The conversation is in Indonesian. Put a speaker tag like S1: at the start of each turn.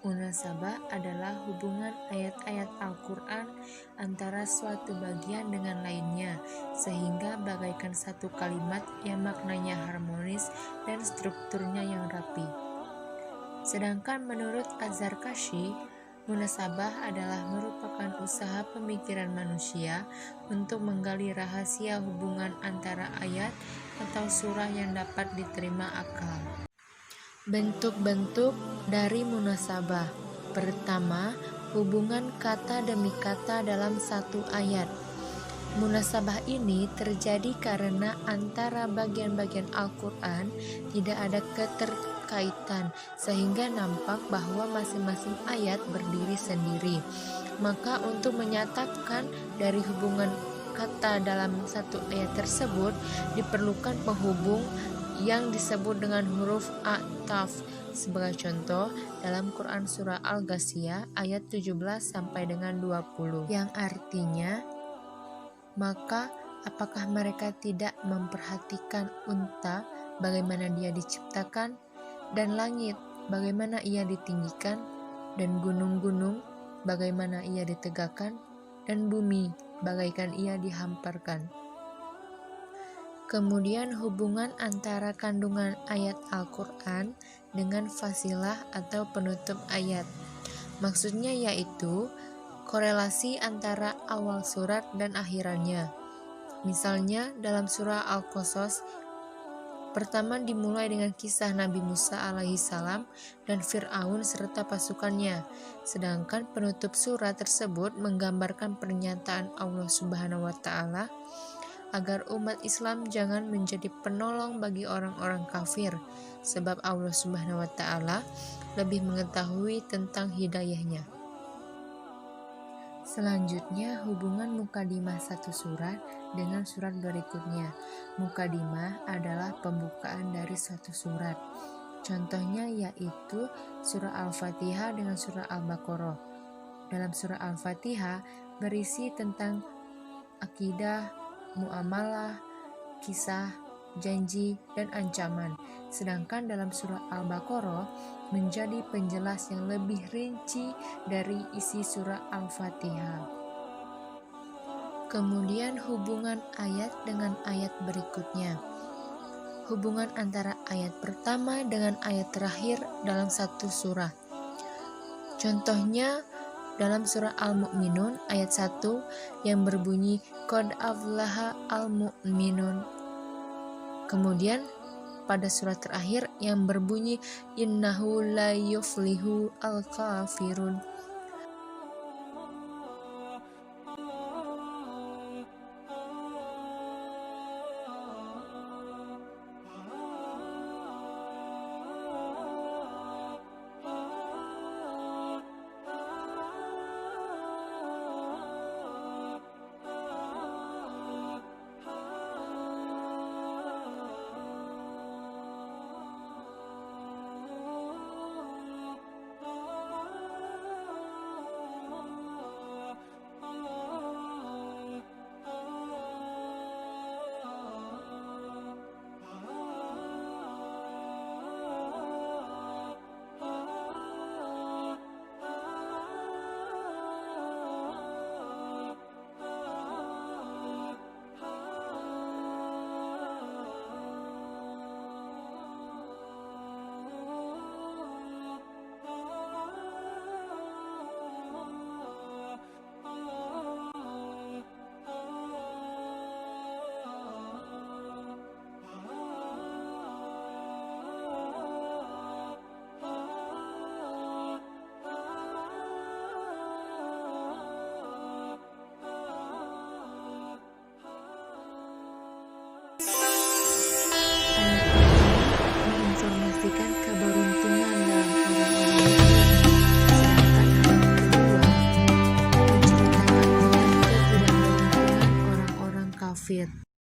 S1: Munasabah adalah hubungan ayat-ayat Al-Quran antara suatu bagian dengan lainnya, sehingga bagaikan satu kalimat yang maknanya harmonis dan strukturnya yang rapi. Sedangkan menurut Az-Zarkashi, munasabah adalah merupakan usaha pemikiran manusia untuk menggali rahasia hubungan antara ayat atau surah yang dapat diterima akal. Bentuk-bentuk dari munasabah. Pertama, hubungan kata demi kata dalam satu ayat. Munasabah ini terjadi karena antara bagian-bagian Al-Quran tidak ada keterkaitan, sehingga nampak bahwa masing-masing ayat berdiri sendiri. Maka untuk menyatakan dari hubungan kata dalam satu ayat tersebut diperlukan penghubung yang disebut dengan huruf a'taf. Sebagai contoh, dalam Quran surah Al-Ghasyiyah ayat 17 sampai dengan 20, yang artinya, maka apakah mereka tidak memperhatikan unta bagaimana dia diciptakan, dan langit bagaimana ia ditinggikan, dan gunung-gunung bagaimana ia ditegakkan, dan bumi bagaikan ia dihamparkan. Kemudian hubungan antara kandungan ayat Al-Quran dengan fasilah atau penutup ayat. Maksudnya yaitu korelasi antara awal surat dan akhirannya. Misalnya dalam surah Al-Qasas, pertama dimulai dengan kisah Nabi Musa alaihissalam dan Fir'aun serta pasukannya. Sedangkan penutup surat tersebut menggambarkan pernyataan Allah Subhanahu wa Ta'ala agar umat Islam jangan menjadi penolong bagi orang-orang kafir, sebab Allah Subhanahu wa Ta'ala lebih mengetahui tentang hidayahnya. Selanjutnya, hubungan mukadimah satu surat dengan surat berikutnya. Mukadimah adalah pembukaan dari suatu surat. Contohnya yaitu surah Al-Fatihah dengan surah Al-Baqarah. Dalam surah Al-Fatihah berisi tentang akidah, muamalah, kisah, janji, dan ancaman. Sedangkan dalam surah Al-Baqarah menjadi penjelas yang lebih rinci dari isi surah Al-Fatihah. Kemudian hubungan ayat dengan ayat berikutnya. Hubungan antara ayat pertama dengan ayat terakhir dalam satu surah. Contohnya dalam surah Al-Mu'minun ayat 1 yang berbunyi Qad aflaha al-mu'minun. Kemudian pada surat terakhir yang berbunyi Innahu la yuflihu al-kafirun. Menginformasikan keberuntungan dalam orang-orang Muslim, sedangkan ayat kedua menceritakan tentang ketidakberuntungan orang-orang kafir.